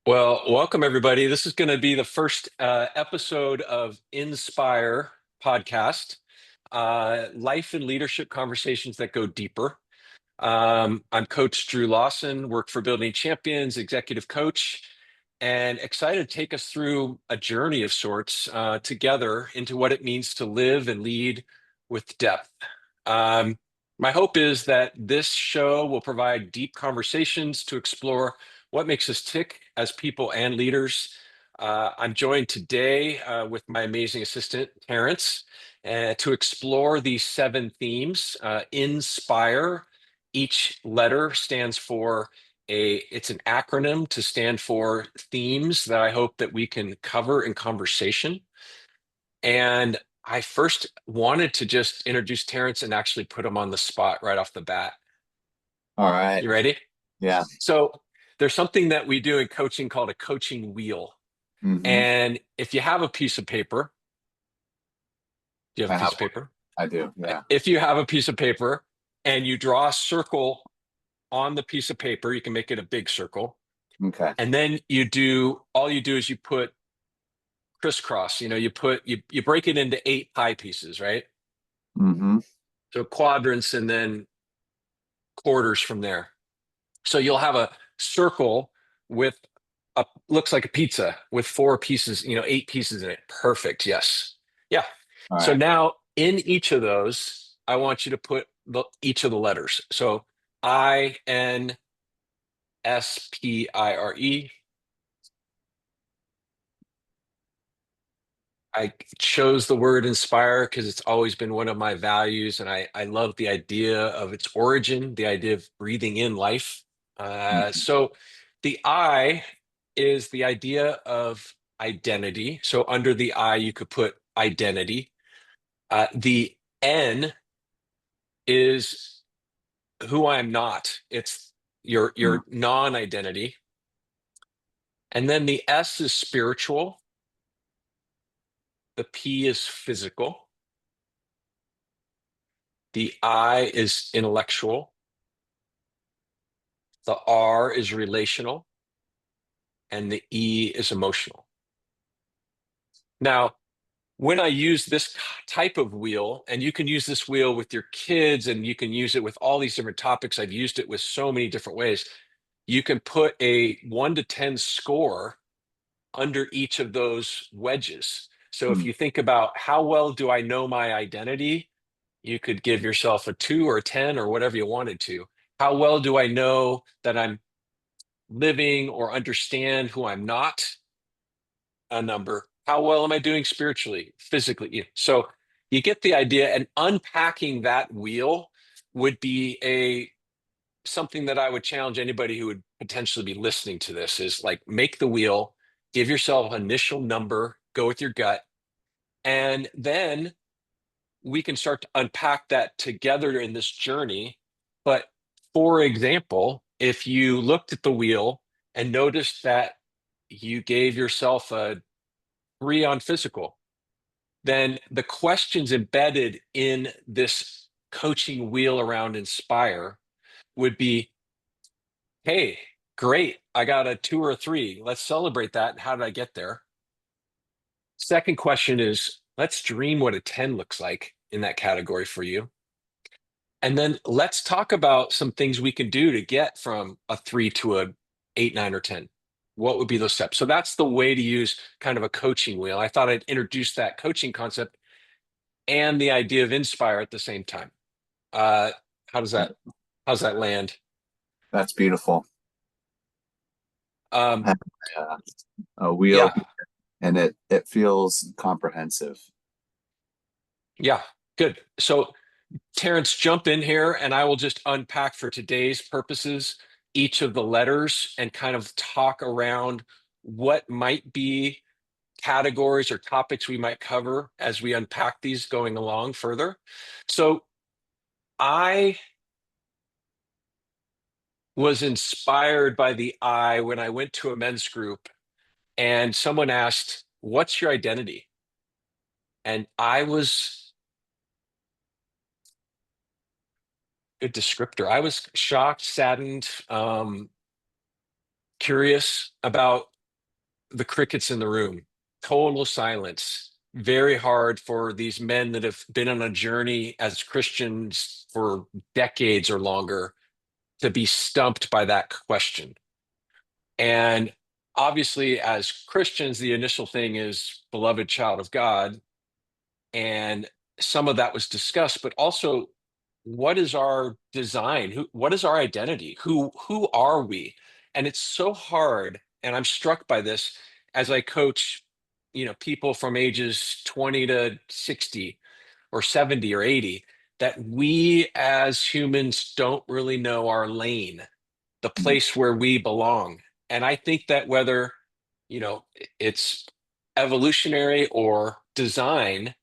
Well, welcome everybody. This is going to be the first episode of Inspire podcast, life and leadership conversations that go deeper. I'm Coach Drew Lawson, work for Building Champions, executive coach, and excited to take us through a journey of sorts together into what it means to live and lead with depth. Um, my hope is that this show will provide deep conversations to explore what makes us tick as people and leaders. I'm joined today with my amazing assistant, Terrence, to explore these 7 themes. Inspire. Each letter stands for it's an acronym to stand for themes that I hope that we can cover in conversation. And I first wanted to just introduce Terrence and actually put him on the spot right off the bat. All right. You ready? Yeah. So there's something that we do in coaching called a coaching wheel. hmm And if you have a piece of paper, do you have I a piece have of one. paper? I do. Yeah. If you have a piece of paper and you draw a circle on the piece of paper, you can make it a big circle. Okay. And then all you do is you put crisscross, you break it into 8 pie pieces, right? hmm So quadrants and then quarters from there. So you'll have a circle with looks like a pizza with 4 pieces, 8 pieces in it. Perfect. Yes. Yeah. All So right. now in each of those, I want you to put each of the letters. So Inspire. I chose the word inspire because it's always been one of my values, and I love the idea of its origin, the idea of breathing in life. Mhm. So the I is the idea of identity. So under the I, you could put identity. The N is who I'm not. It's your non-identity. And then the S is spiritual. The P is physical. The I is intellectual. The R is relational, and the E is emotional. Now, when I use this type of wheel, and you can use this wheel with your kids, and you can use it with all these different topics. I've used it with so many different ways. You can put a 1 to 10 score under each of those wedges. So if Mm. you think about how well do I know my identity, you could give yourself a 2 or 10 or whatever you wanted to. How well do I know that I'm living or understand who I'm not? A number. How well am I doing spiritually, physically? So you get the idea, and unpacking that wheel would be a something that I would challenge anybody who would potentially be listening to this is like make the wheel, give yourself an initial number, go with your gut, and then we can start to unpack that together in this journey. But for example, if you looked at the wheel and noticed that you gave yourself a 3 on physical, then the questions embedded in this coaching wheel around Inspire would be, hey, great, I got a 2 or 3. Let's celebrate that. How did I get there? Second question is, let's dream what a 10 looks like in that category for you. And then let's talk about some things we can do to get from a 3 to a 8, 9, or 10. What would be those steps? So that's the way to use kind of a coaching wheel. I thought I'd introduce that coaching concept and the idea of Inspire at the same time. Uh, how does that how's that land? That's beautiful. Um, I have, a wheel yeah, here, and it feels comprehensive. yeah, good. So Terrence, jump in here and I will just unpack for today's purposes each of the letters and kind of talk around what might be categories or topics we might cover as we unpack these going along further. So I was inspired by the I when I went to a men's group and someone asked, "What's your identity?" And I was a descriptor. I was shocked, saddened, curious about the crickets in the room, total silence. Very hard for these men that have been on a journey as Christians for decades or longer to be stumped by that question. And obviously, as Christians, the initial thing is beloved child of God. And some of that was discussed, but also what is our design? What is our identity? Who are we? And it's so hard. And I'm struck by this as I coach, people from ages 20 to 60 or 70 or 80, that we as humans don't really know our lane, the Mm, place where we belong. And I think that whether, it's evolutionary or design,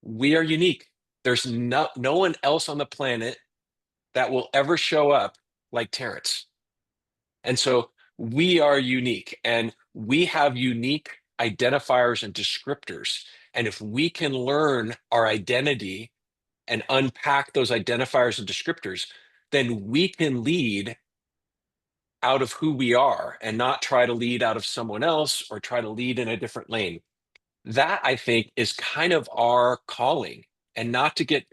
we are unique. There's no one else on the planet that will ever show up like Terrence. And so we are unique and we have unique identifiers and descriptors. And if we can learn our identity and unpack those identifiers and descriptors, then we can lead out of who we are and not try to lead out of someone else or try to lead in a different lane. That I think is kind of our calling, and not to get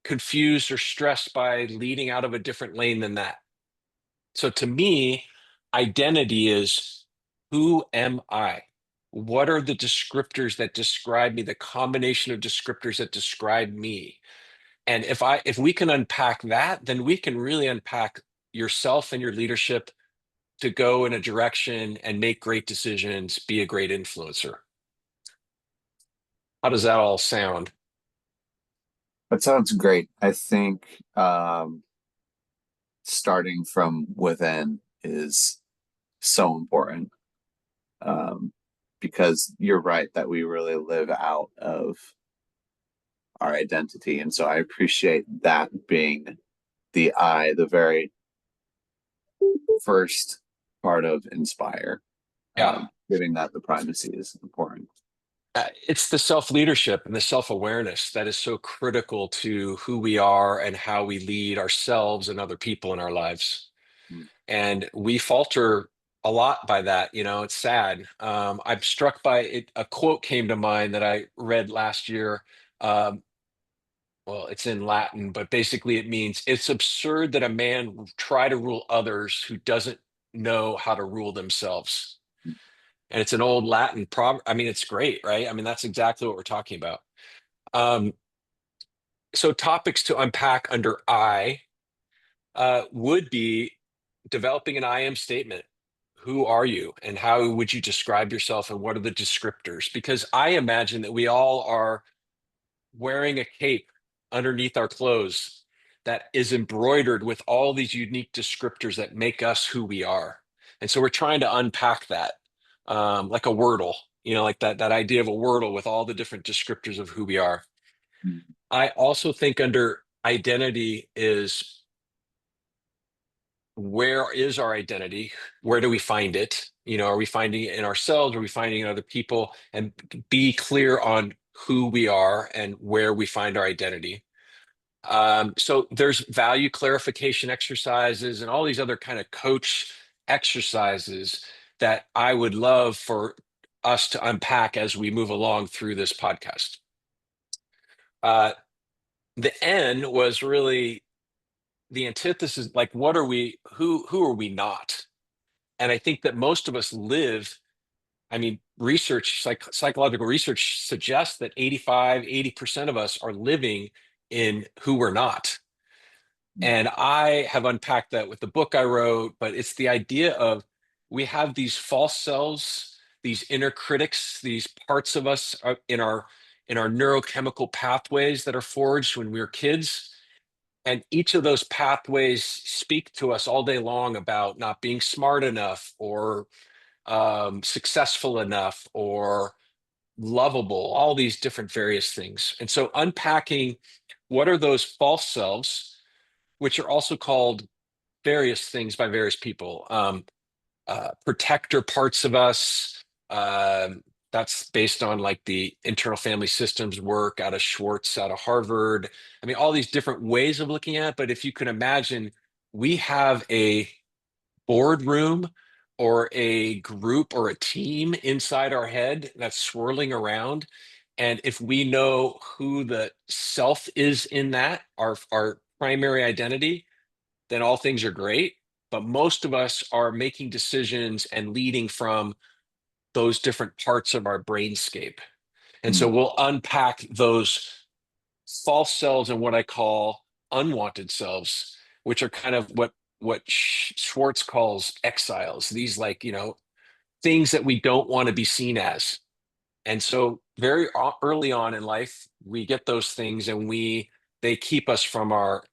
confused or stressed by leading out of a different lane than that. So to me, identity is, who am I? What are the descriptors that describe me, the combination of descriptors that describe me? And if we can unpack that, then we can really unpack yourself and your leadership to go in a direction and make great decisions, be a great influencer. How does that all sound? that sounds great. I think starting from within is so important, um, because you're right that we really live out of our identity. And so I appreciate that being the very first part of Inspire. Yeah. Giving that the primacy is important. It's the self-leadership and the self-awareness that is so critical to who we are and how we lead ourselves and other people in our lives. Mm. And we falter a lot by that. It's sad. I'm struck by it. A quote came to mind that I read last year. Um, well, it's in Latin, but basically it means it's absurd that a man will try to rule others who doesn't know how to rule themselves. And it's an old Latin proverb. I mean, it's great, right? I mean, that's exactly what we're talking about. Um, so topics to unpack under I would be developing an I am statement. Who are you and how would you describe yourself and what are the descriptors? Because I imagine that we all are wearing a cape underneath our clothes that is embroidered with all these unique descriptors that make us who we are. And so we're trying to unpack that, like a Wordle, like that idea of a Wordle with all the different descriptors of who we are. Mm. I also think under identity is, where is our identity? Where do we find it? Are we finding it in ourselves? Are we finding it in other people? And be clear on who we are and where we find our identity. So there's value clarification exercises and all these other kind of coach exercises that I would love for us to unpack as we move along through this podcast. Uh, the N was really the antithesis, like what are we, who are we not? And I think that most of us live, I mean, psychological research suggests that 80% of us are living in who we're not. Mm. And I have unpacked that with the book I wrote, but it's the idea of, we have these false selves, these inner critics, these parts of us in our neurochemical pathways that are forged when we were kids. And each of those pathways speak to us all day long about not being smart enough or successful enough or lovable, all these different various things. And so unpacking what are those false selves, which are also called various things by various people, protector parts of us. That's based on like the internal family systems work out of Schwartz, out of Harvard. I mean, all these different ways of looking at it. But if you can imagine, we have a boardroom or a group or a team inside our head that's swirling around. And if we know who the self is in that, our primary identity, then all things are great. But most of us are making decisions and leading from those different parts of our brainscape. And so Mm, we'll unpack those false selves and what I call unwanted selves, which are kind of what Schwartz calls exiles. These like, things that we don't want to be seen as. And so very early on in life, we get those things and they keep us from our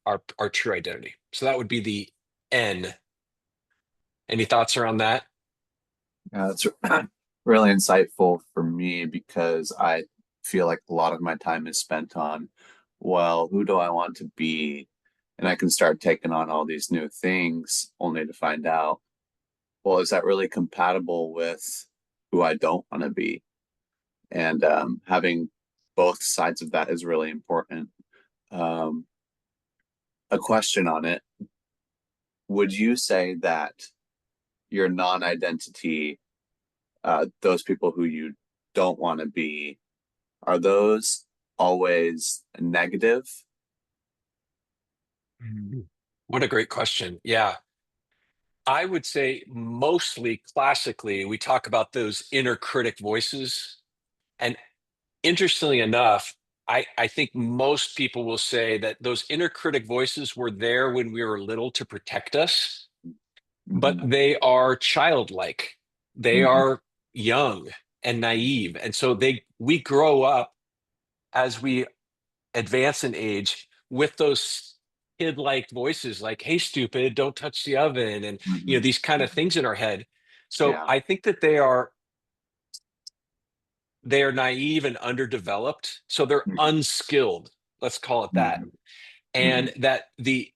true identity. So that would be the N. Any thoughts around that? yeah, that's really insightful for me because I feel like a lot of my time is spent on, well, who do I want to be? And I can start taking on all these new things only to find out, well, is that really compatible with who I don't want to be? And having both sides of that is really important. Um, a question on it: would you say that your non-identity, those people who you don't want to be, are those always negative? Mhm. What a great question. Yeah. I would say mostly classically, we talk about those inner critic voices. And interestingly enough, I think most people will say that those inner critic voices were there when we were little to protect us, but Hmm. they are childlike. They Hmm. are young and naive. And so we grow up as we advance in age with those kid-like voices like, hey, stupid, don't touch the oven, and Hmm. these kind of Hmm. things in our head. So Yeah. I think that they are naive and underdeveloped. So they're Hmm. unskilled, let's call it that. Hmm. Hmm. And that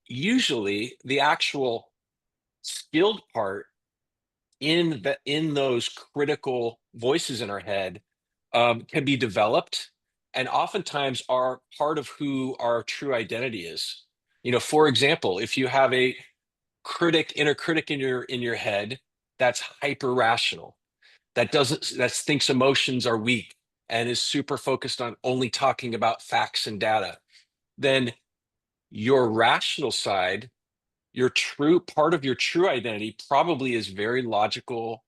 usually the actual skilled part in those critical voices in our head can be developed and oftentimes are part of who our true identity is. For example, if you have a inner critic in your head that's hyper rational, that thinks emotions are weak and is super focused on only talking about facts and data, then your rational side, your true part of your true identity probably is very logical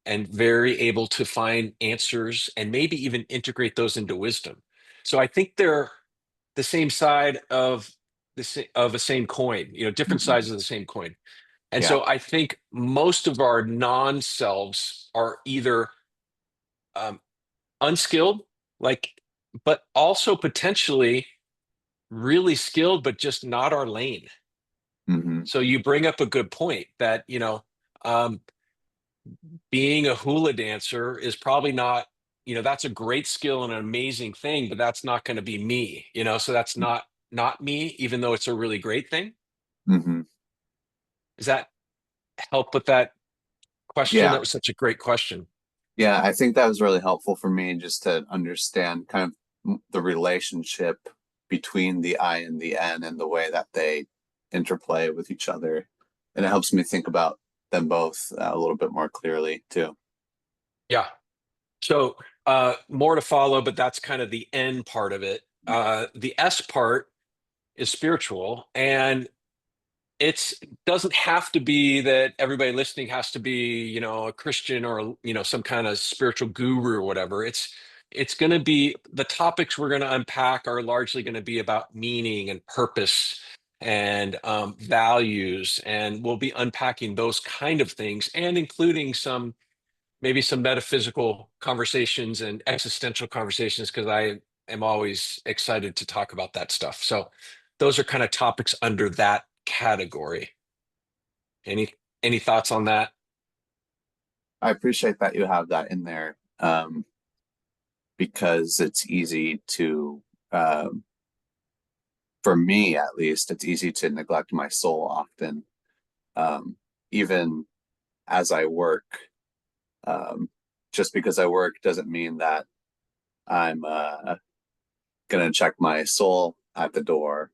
and very able to find answers and maybe even integrate those into wisdom. So I think they're the same side of a same coin, different Hmm. sides of the same coin. And Yeah. so I think most of our non-selves are either um, unskilled, like, but also potentially really skilled, but just not our lane. Hmm. So you bring up a good point that, um, being a hula dancer is probably not, that's a great skill and an amazing thing, but that's not going to be me, so that's not me, even though it's a really great thing. Hmm. Does that help with that question? Yeah. That was such a great question. Yeah. I think that was really helpful for me just to understand kind of the relationship between the I and the N and the way that they interplay with each other. And it helps me think about them both a little bit more clearly too. Yeah. So more to follow, but that's kind of the N part of it. The S part is spiritual, and it's doesn't have to be that everybody listening has to be, a Christian or, some kind of spiritual guru or whatever. It's going to be the topics we're going to unpack are largely going to be about meaning and purpose and values, and we'll be unpacking those kind of things and including maybe some metaphysical conversations and existential conversations because I am always excited to talk about that stuff. So those are kind of topics under that category. Any any thoughts on that? I appreciate that you have that in there, because it's easy to, um, for me at least, it's easy to neglect my soul often, um, even as I work. Um, just because I work doesn't mean that I'm going to check my soul at the door,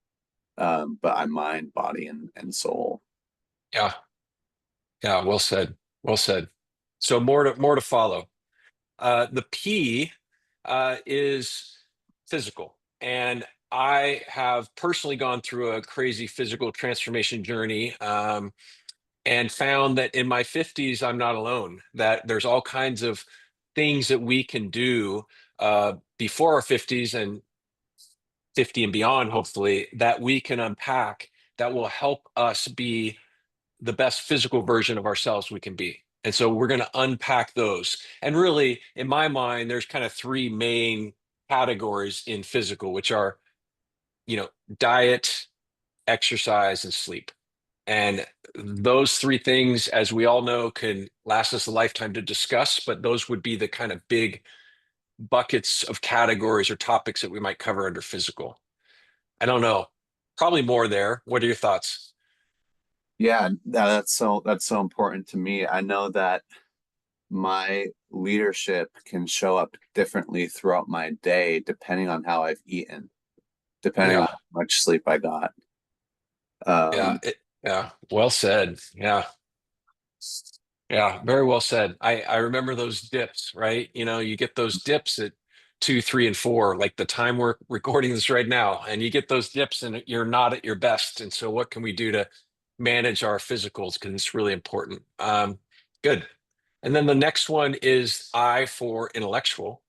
but I'm mind, body, and soul. Yeah, yeah, well said. Well said. So more to follow. The P is physical, and I have personally gone through a crazy physical transformation journey, and found that in my 50s, I'm not alone. That there's all kinds of things that we can do before our 50s and 50 and beyond, hopefully, that we can unpack that will help us be the best physical version of ourselves we can be. And so we're going to unpack those. And really, in my mind, there's kind of three main categories in physical, which are, diet, exercise, and sleep. And those three things, as we all know, can last us a lifetime to discuss, but those would be the kind of big buckets of categories or topics that we might cover under physical. I don't know. Probably more there. What are your thoughts? Yeah, that's so important to me. I know that my leadership can show up differently throughout my day depending on how I've eaten, depending on Yeah, how much sleep I got. yeah, Um, yeah. Well said. Yeah. Yeah, very well said. I remember those dips, right? You get those dips at 2, 3, and 4, like the time we're recording this right now, and you get those dips and you're not at your best. And so what can we do to manage our physicals? Because it's really important. Good. And then the next one is I for intellectual.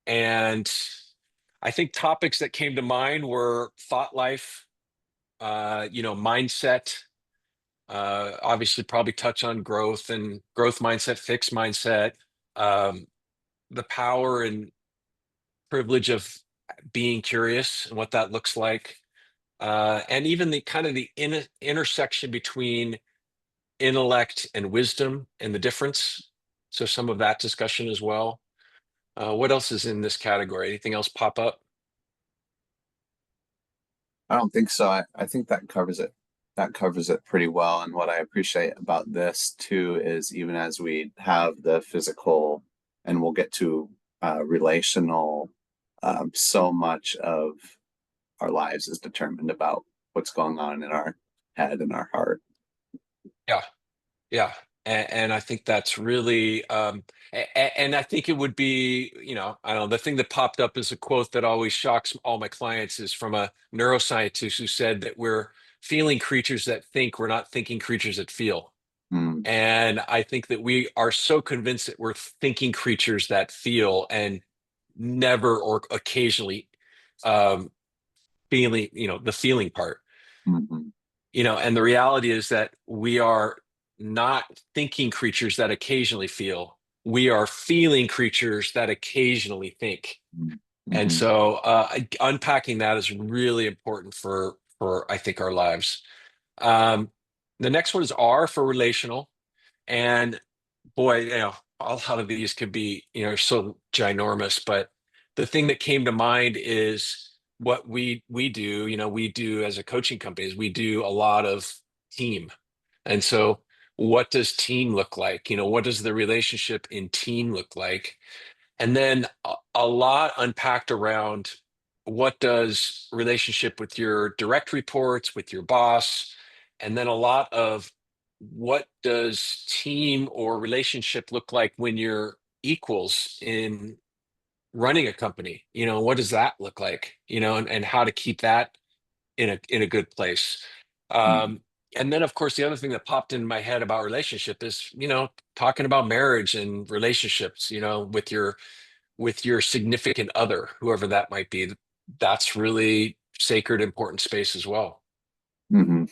And I think topics that came to mind were thought life, mindset, obviously probably touch on growth and growth mindset, fixed mindset, um, the power and privilege of being curious and what that looks like, and even the kind of the intersection between intellect and wisdom and the difference. So some of that discussion as well. What else is in this category? Anything else pop up? I don't think so. I think that covers it. That covers it pretty well. And what I appreciate about this too is even as we have the physical and we'll get to relational, so much of our lives is determined about what's going on in our head and our heart. Yeah. Yeah. And I think that's really, and I think it would be, I don't know, the thing that popped up is a quote that always shocks all my clients is from a neuroscientist who said that we're feeling creatures that think, we're not thinking creatures that feel. Mm, And I think that we are so convinced that we're thinking creatures that feel and never or occasionally um, feeling, the feeling part. mhm, And the reality is that we are not thinking creatures that occasionally feel. We are feeling creatures that occasionally think. mhm, And mhm. so unpacking that is really important for I think our lives. Um, the next one is R for relational. And boy, a lot of these could be, so ginormous, but the thing that came to mind is what we do, we do as a coaching company is we do a lot of team. And so what does team look like? What does the relationship in team look like? And then a lot unpacked around what does relationship with your direct reports, with your boss, and then a lot of what does team or relationship look like when you're equals in running a company? What does that look like? And how to keep that in a good place. Mhm. Um, and then, of course, the other thing that popped in my head about relationship is, talking about marriage and relationships, with your significant other, whoever that might be. That's really sacred, important space as well. Mhm.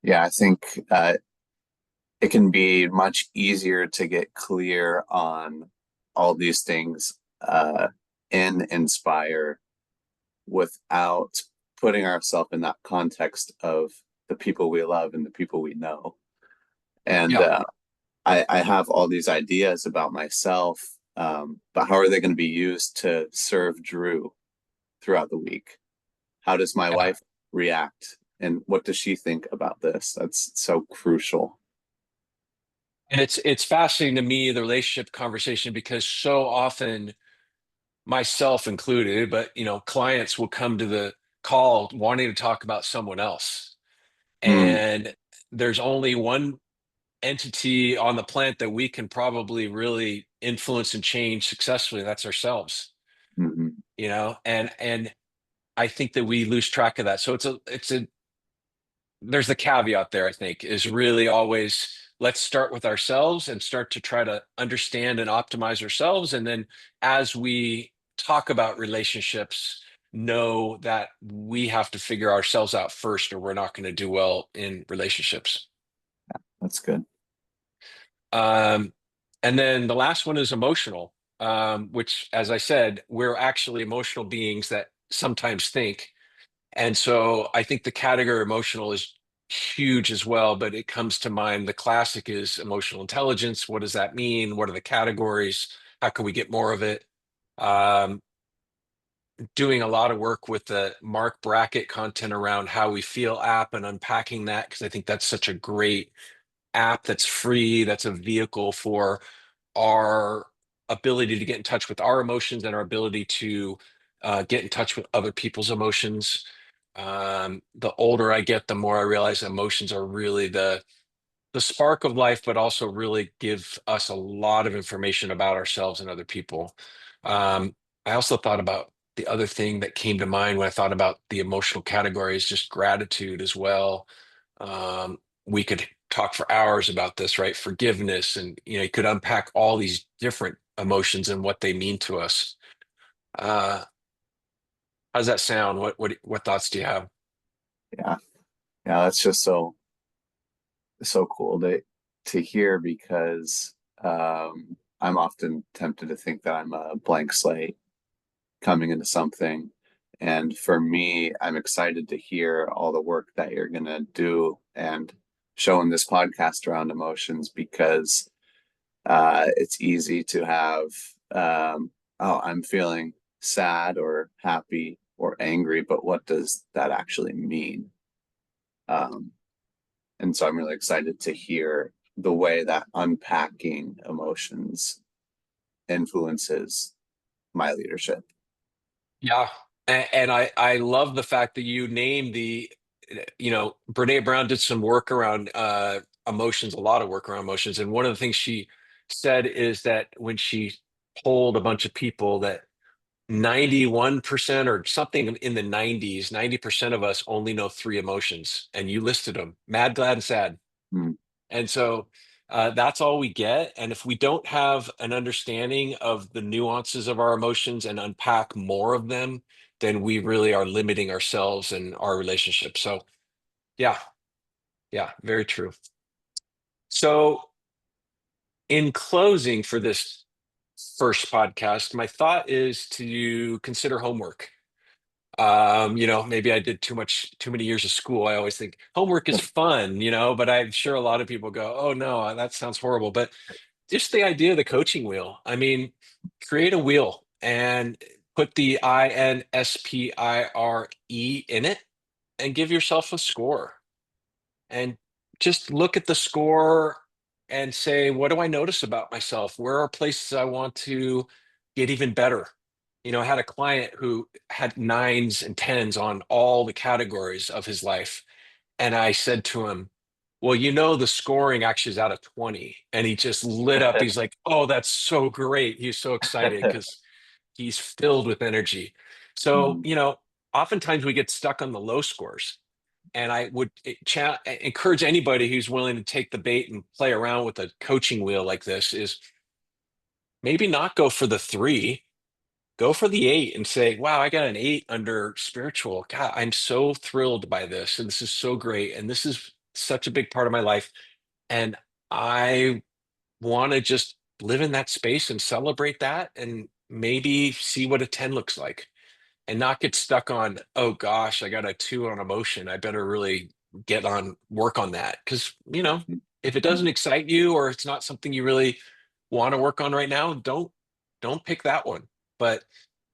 Yeah, I think it can be much easier to get clear on all these things in Inspire without putting ourselves in that context of the people we love and the people we know. And Yeah. I have all these ideas about myself, but how are they going to be used to serve Drew throughout the week? How does my Yeah. wife react? And what does she think about this? That's so crucial. And it's fascinating to me, the relationship conversation, because so often, myself included, but clients will come to the call wanting to talk about someone else. Mm, And there's only one entity on the planet that we can probably really influence and change successfully, that's ourselves, Hmm. and I think that we lose track of that. So it's a there's the caveat there, I think, is really always let's start with ourselves and start to try to understand and optimize ourselves. And then as we talk about relationships, know that we have to figure ourselves out first, or we're not going to do well in relationships. That's good. Um, and then the last one is emotional, which, as I said, we're actually emotional beings that sometimes think. And so I think the category emotional is huge as well, but it comes to mind. The classic is emotional intelligence. What does that mean? What are the categories? How can we get more of it? Um, Doing a lot of work with the Mark Brackett content around how we feel app and unpacking that, because I think that's such a great app that's free, that's a vehicle for our ability to get in touch with our emotions and our ability to get in touch with other people's emotions. The older I get, the more I realize emotions are really the spark of life, but also really give us a lot of information about ourselves and other people. I also thought about the other thing that came to mind when I thought about the emotional category is just gratitude as well. We could talk for hours about this, right? Forgiveness, and you could unpack all these different emotions and what they mean to us. Uh, how does that sound? What thoughts do you have? Yeah. Yeah, that's just so cool to hear because I'm often tempted to think that I'm a blank slate coming into something. And for me, I'm excited to hear all the work that you're gonna do and show in this podcast around emotions because it's easy to have oh, I'm feeling sad or happy or angry, but what does that actually mean? Um, and so I'm really excited to hear the way that unpacking emotions influences my leadership. Yeah. And I love the fact that you named Brene Brown did some work around emotions, a lot of work around emotions. And one of the things she said is that when she polled a bunch of people, that 91% or something in the 90s, 90% of us only know three emotions. And you listed them: mad, glad, and sad. Mm, And so that's all we get. And if we don't have an understanding of the nuances of our emotions and unpack more of them, then we really are limiting ourselves and our relationship. So, yeah, yeah, very true. So, in closing for this first podcast, my thought is to consider homework. Maybe I did too many years of school. I always think homework is fun, but I'm sure a lot of people go, oh no, that sounds horrible. But just the idea of the coaching wheel. I mean, create a wheel and put the INSPIRE in it and give yourself a score. And just look at the score and say, what do I notice about myself? Where are places I want to get even better? I had a client who had nines and tens on all the categories of his life. And I said to him, well, the scoring actually is out of 20. And he just lit up. He's like, oh, that's so great. He's so excited because he's filled with energy. So, mhm. oftentimes we get stuck on the low scores. And I would encourage anybody who's willing to take the bait and play around with a coaching wheel like this is maybe not go for the three, go for the eight and say, wow, I got an eight under spiritual. God, I'm so thrilled by this. And this is so great. And this is such a big part of my life. And I want to just live in that space and celebrate that and maybe see what a 10 looks like and not get stuck on, oh gosh, I got a two on emotion. I better really get on work on that. Because, if it doesn't excite you or it's not something you really want to work on right now, don't pick that one. But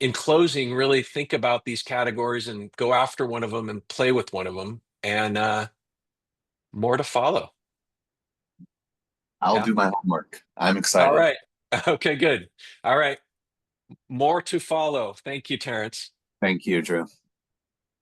in closing, really think about these categories and go after one of them and play with one of them, and more to follow. I'll Yeah. do my homework. I'm All excited. right. Okay, good. All right. More to follow. Thank you, Terrence. Thank you, Drew.